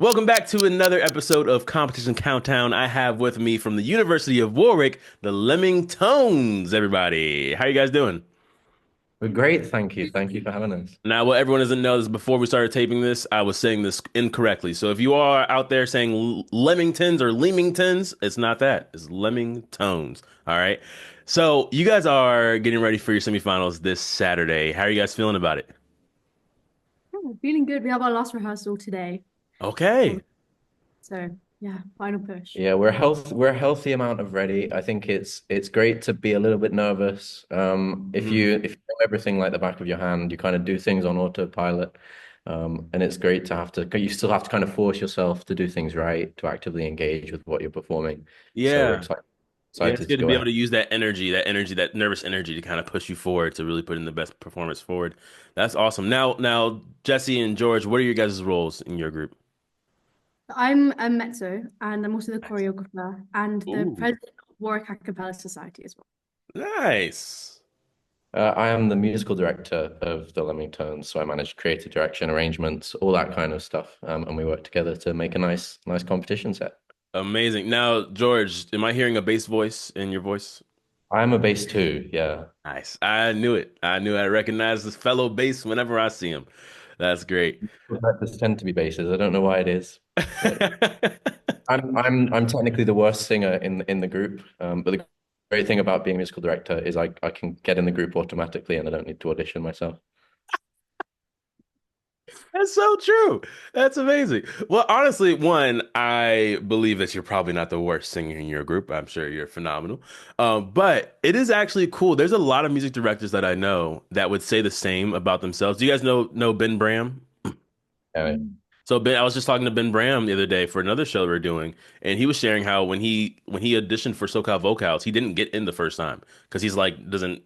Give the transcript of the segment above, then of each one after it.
Welcome back to another episode of Competition Countdown. I have with me from the University of Warwick, the Leamingtones, everybody. How you guys doing? We're great, thank you. Thank you for having us. Now, what everyone doesn't know is before we started taping this, I was saying this incorrectly. So if you are out there saying Lemingtons or Leamingtons, it's not that. It's Leamingtones. All right. So you guys are getting ready for your semifinals this Saturday. How are you guys feeling about it? Oh, feeling good. We have our last rehearsal today. Okay. Um, So yeah, final push. Yeah, we're a healthy amount of ready. I think it's great to be a little bit nervous. Mhm. If you know everything like the back of your hand, you kind of do things on autopilot. And it's great to have to you still have to kind of force yourself to do things right, to actively engage with what you're performing. So we're Yeah. Yeah, it's excited good to to go be able ahead. to use that nervous energy to kind of push you forward to really put in the best performance forward. That's awesome. Now, Jesse and George, what are your guys' roles in your group? I'm a mezzo and I'm also the Nice. choreographer and the Ooh, president of Warwick Acapella Society as well. nice. I am the musical director of the Leamingtones, so I manage creative direction, arrangements, all that kind of stuff. And we work together to make a nice competition set. Amazing. Now, George, am I hearing a bass voice in your voice? I'm a bass too, yeah. Nice. I knew it. I knew I recognized this fellow bass whenever I see him. That's great. Directors tend to be basses. I don't know why it is, but I'm technically the worst singer in the group. But the great thing about being a musical director is I can get in the group automatically and I don't need to audition myself. That's so true. That's amazing. Well, honestly, one, I believe that you're probably not the worst singer in your group. I'm sure you're phenomenal. But it is actually cool. There's a lot of music directors that I know that would say the same about themselves. Do you guys know Ben Bram? Uh, So Ben, I was just talking to Ben Bram the other day for another show we were doing, and he was sharing how when he auditioned for SoCal Vocals, he didn't get in the first time because he's like doesn't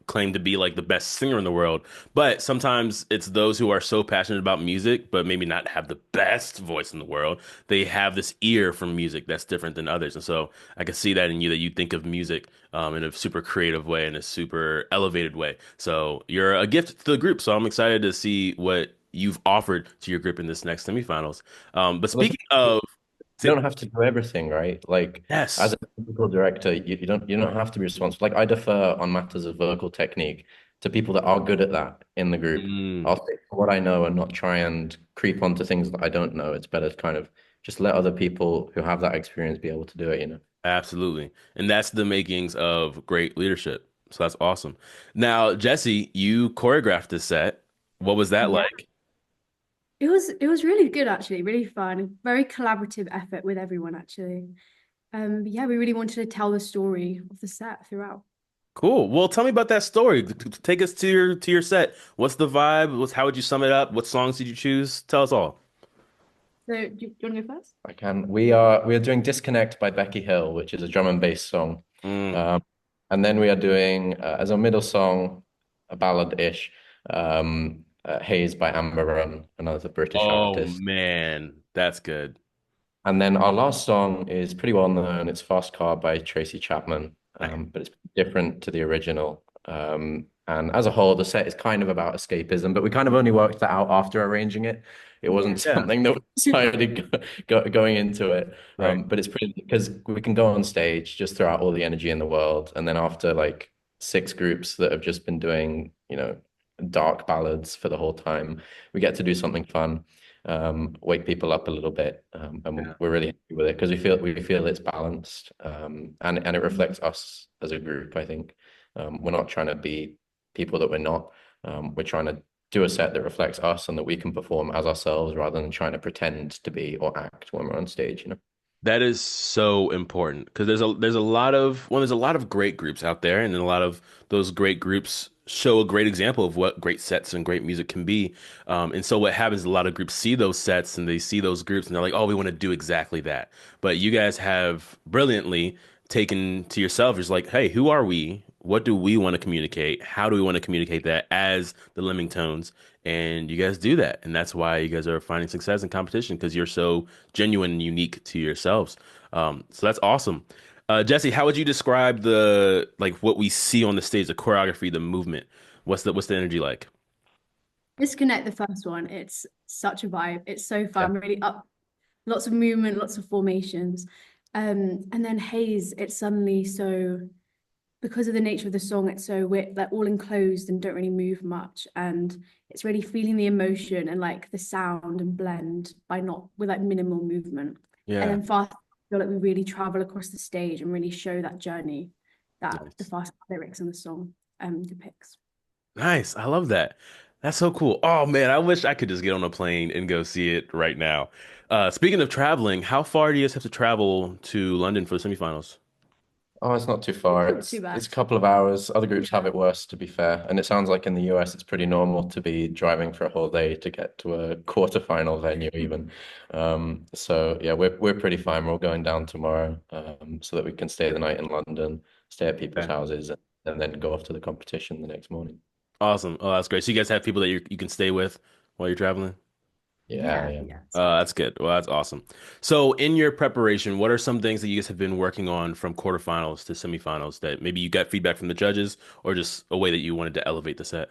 claim to be like the best singer in the world. But sometimes it's those who are so passionate about music, but maybe not have the best voice in the world. They have this ear for music that's different than others, and so I can see that in you that you think of music in a super creative way, in a super elevated way. So you're a gift to the group. So I'm excited to see what you've offered to your group in this next semifinals. But Listen, speaking you of, don't have to do everything, right? Like as yes. a musical director, you don't have to be responsible. Like I defer on matters of vocal technique to people that are good at that in the group. Mm. I'll stick to what I know and not try and creep onto things that I don't know. It's better to kind of just let other people who have that experience be able to do it, you know? Absolutely. And that's the makings of great leadership. So that's awesome. Now, Jesse, you choreographed this set. What was that Yeah, like? it was really good actually, really fun, very collaborative effort with everyone actually. But yeah, we really wanted to tell the story of the set throughout. Cool. Well, tell me about that story. Take us to your set. What's the vibe? How would you sum it up? What songs did you choose? Tell us all. So do you want to go first? I can. We are doing Disconnect by Becky Hill, which is a drum and bass song. Mm. Um, and then we are doing as a middle song, a ballad-ish, Haze by Amber Run, another British Oh artist. man, that's good. And then our last song is pretty well known. It's Fast Car by Tracy Chapman, Nice. but it's different to the original. And as a whole, the set is kind of about escapism, but we kind of only worked that out after arranging it. It wasn't Yeah. something that we decided going into it. Right. But it's pretty because we can go on stage, just throw out all the energy in the world, and then after like six groups that have just been doing, dark ballads for the whole time, we get to do something fun, wake people up a little bit, and Yeah. we're really happy with it because we feel it's balanced, and it reflects us as a group. I think we're not trying to be people that we're not. We're trying to do a set that reflects us and that we can perform as ourselves rather than trying to pretend to be or act when we're on stage, you know. That is so important because there's a lot of great groups out there, and then a lot of those great groups show a great example of what great sets and great music can be. And so what happens is a lot of groups see those sets and they see those groups and they're like, oh, we want to do exactly that. But you guys have brilliantly taken to yourself, just like, hey, who are we? What do we want to communicate? How do we want to communicate that as the Leamingtones? And you guys do that. And that's why you guys are finding success in competition because you're so genuine and unique to yourselves. So that's awesome. Jesse, how would you describe the like what we see on the stage, the choreography, the movement? What's the energy like? Disconnect the first one. It's such a vibe. It's so Yeah. fun, really up. lots of movement, lots of formations. And then Haze, it's suddenly so, because of the nature of the song, it's so we're like all enclosed and don't really move much. And it's really feeling the emotion and like the sound and blend by not with like minimal movement. And Yeah. then fast, I feel like we really travel across the stage and really show that journey that the Nice. fast lyrics in the song depicts. Nice. I love that. That's so cool. Oh man, I wish I could just get on a plane and go see it right now. Speaking of traveling, how far do you guys have to travel to London for the semifinals? Oh, it's not too far. Not too It's bad. a couple of hours. Other groups have Yeah. it worse, to be fair. And it sounds like in the US, it's pretty normal to be driving for a whole day to get to a quarterfinal venue, even. So yeah, we're pretty fine. We're all going down tomorrow, so that we can stay the night in London, stay at people's Okay. houses, and then go off to the competition the next morning. Awesome. Oh, that's great. So you guys have people that you can stay with while you're traveling? Yeah, Yeah, yeah. yeah, it's nice. That's good. Well, that's awesome. So, in your preparation, what are some things that you guys have been working on from quarterfinals to semifinals that maybe you got feedback from the judges or just a way that you wanted to elevate the set?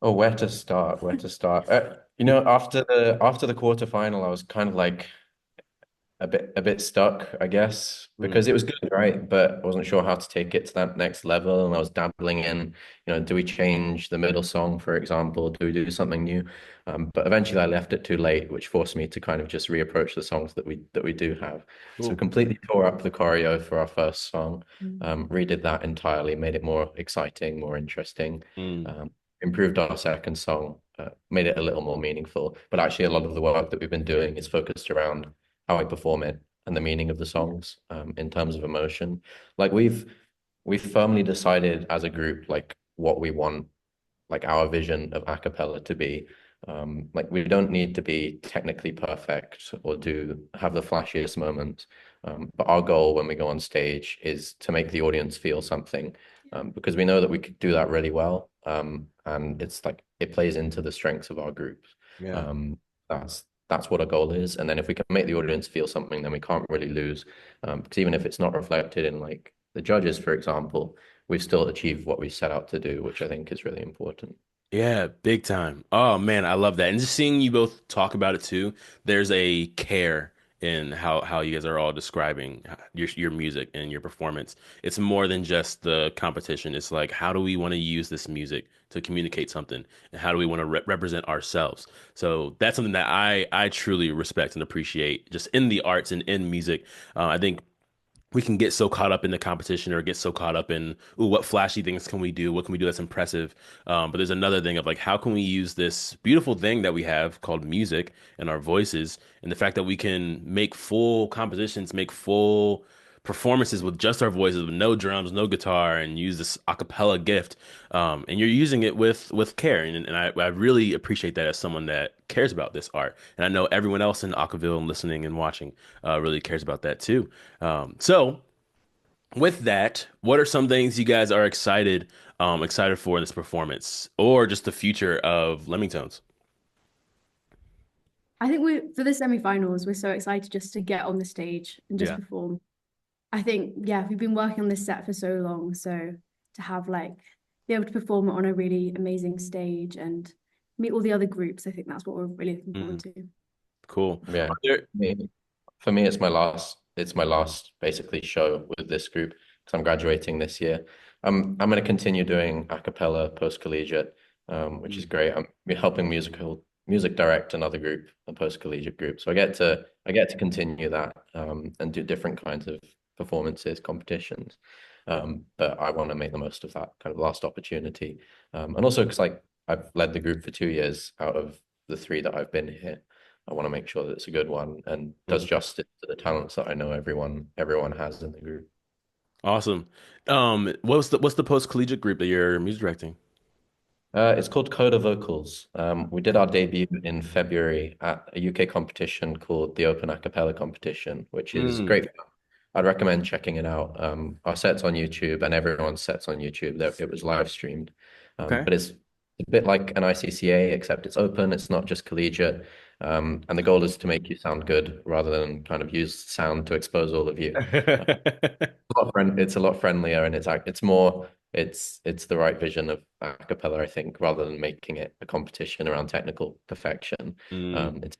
Oh, where to start? Where to start? After the quarterfinal, I was kind of like a bit stuck, I guess, Mm. because it was good, right? But I wasn't sure how to take it to that next level. And I was dabbling in, do we change the middle song, for example? Do we do something new? But eventually I left it too late, which forced me to kind of just reapproach the songs that we do have. So we Cool. completely tore up the choreo for our first song, Mm. redid that entirely, made it more exciting, more interesting. Mm. Improved our second song, made it a little more meaningful. But actually, a lot of the work that we've been doing is focused around how I perform it and the meaning of the Yeah. songs, in terms of emotion. Like we've firmly decided as a group like what we want, like our vision of a cappella to be. Like we don't need to be technically perfect or do have the flashiest moments. But our goal when we go on stage is to make the audience feel something, because we know that we could do that really well. And it's like it plays into the strengths of our group. Yeah. Um, that's what our goal is. And then if we can make the audience feel something, then we can't really lose. Because even if it's not reflected in like the judges, for example, we've still achieved what we set out to do, which I think is really important. Yeah, big time. Oh man, I love that. And just seeing you both talk about it too, there's a care in how you guys are all describing your music and your performance. It's more than just the competition. It's like how do we want to use this music to communicate something and how do we want to represent ourselves? So that's something that I truly respect and appreciate just in the arts and in music. I think we can get so caught up in the competition or get so caught up in, ooh, what flashy things can we do? What can we do that's impressive? But there's another thing of like, how can we use this beautiful thing that we have called music and our voices and the fact that we can make full compositions, make full performances with just our voices, with no drums, no guitar, and use this a cappella gift. And you're using it with care. And I really appreciate that as someone that cares about this art. And I know everyone else in Acaville and listening and watching really cares about that too. So with that, what are some things you guys are excited for in this performance, or just the future of Leamingtones? I think we for the semi-finals, we're so excited just to get on the stage and just Yeah. perform. I think, yeah, we've been working on this set for so long, so to have like be able to perform it on a really amazing stage and meet all the other groups, I think that's what we're really looking forward Mm, to. cool. Yeah. Are there, For me, it's my last basically show with this group because I'm graduating this year. I'm going to continue doing a cappella post-collegiate, which is mm, great. I'm helping music direct another group, a post-collegiate group. So I get to continue that, and do different kinds of performances, competitions. But I want to make the most of that kind of last opportunity. And also because like I've led the group for 2 years out of the three that I've been here. I want to make sure that it's a good one and does mm. justice to the talents that I know everyone has in the group. Awesome. What's the post collegiate group that you're music directing? It's called Coda Vocals. We did our debut in February at a UK competition called the Open A Cappella Competition, which is Mm, great. I'd recommend checking it out. Our set's on YouTube and everyone's set's on YouTube. It was live streamed. okay. But it's a bit like an ICCA, except it's open, it's not just collegiate. And the goal is to make you sound good rather than kind of use sound to expose all of you. It's a lot friendlier and it's the right vision of a cappella, I think, rather than making it a competition around technical perfection. Mm, It's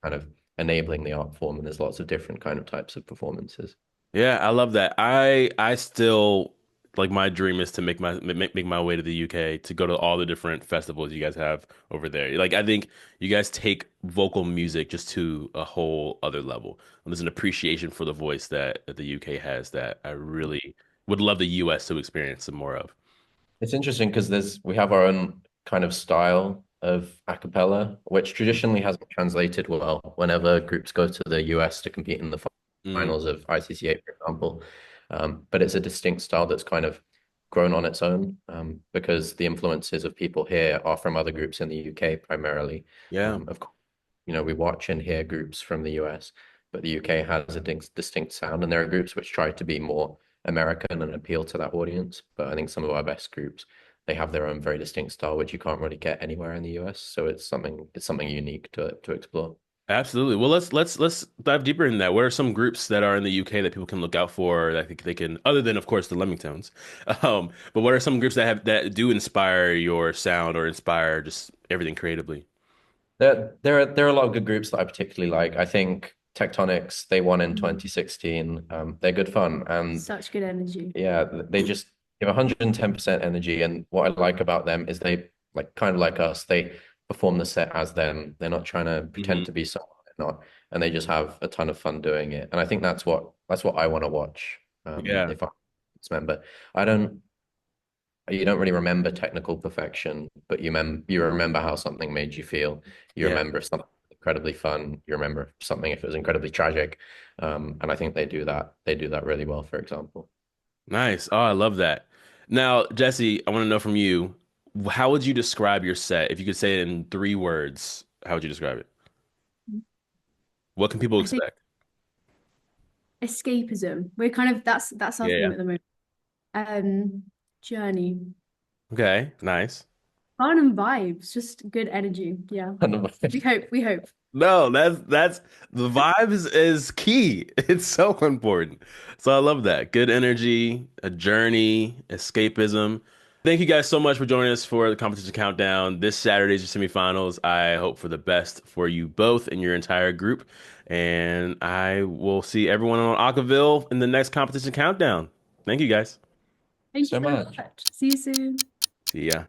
kind of enabling the art form, and there's lots of different kind of types of performances. Yeah, I love that. I still like my dream is to make my way to the UK to go to all the different festivals you guys have over there. Like I think you guys take vocal music just to a whole other level. And there's an appreciation for the voice that the UK has that I really would love the US to experience some more of. It's interesting because we have our own kind of style of a cappella, which traditionally hasn't translated well whenever groups go to the US to compete in the Mm, finals of ICCA, for example. But it's a distinct style that's kind of grown on its own, because the influences of people here are from other groups in the UK primarily. yeah, Of course, we watch and hear groups from the US, but the UK has a distinct sound, and there are groups which try to be more American and appeal to that audience. But I think some of our best groups, they have their own very distinct style, which you can't really get anywhere in the US. So it's something unique to explore. absolutely. Well, let's dive deeper in that. What are some groups that are in the UK that people can look out for that I think they can, other than of course the Leamingtones, but what are some groups that do inspire your sound or inspire just everything creatively? There are a lot of good groups that I particularly like. I think Tectonics, they won in Mm. 2016. They're good fun, and Such good energy. yeah, they just give 110% energy. And what I like about them is they, like, kind of like us, they perform the set as them. They're not trying to Hmm. pretend to be someone they're not, and they just have a ton of fun doing it. And I think that's what I want to watch. Yeah, If I'm a member, I don't you don't really remember technical perfection, but you remember how something made you feel. You yeah. remember something incredibly fun. You remember something if it was incredibly tragic. And I think they do that. They do that really well, for example. Nice. Oh, I love that. Now, Jesse, I want to know from you, how would you describe your set? If you could say it in 3 words, how would you describe it? What can people I think expect? escapism. We're kind of that's our Yeah, theme yeah. at the moment. Journey. Okay, nice. Fun and vibes, just good energy. Yeah. We hope, we hope. No, that's the vibe is key. It's so important. So I love that. Good energy, a journey, escapism. Thank you guys so much for joining us for the competition countdown. This Saturday's your semifinals. I hope for the best for you both and your entire group. And I will see everyone on Acaville in the next competition countdown. Thank you guys. Thank you So so much. much. See you soon. See ya.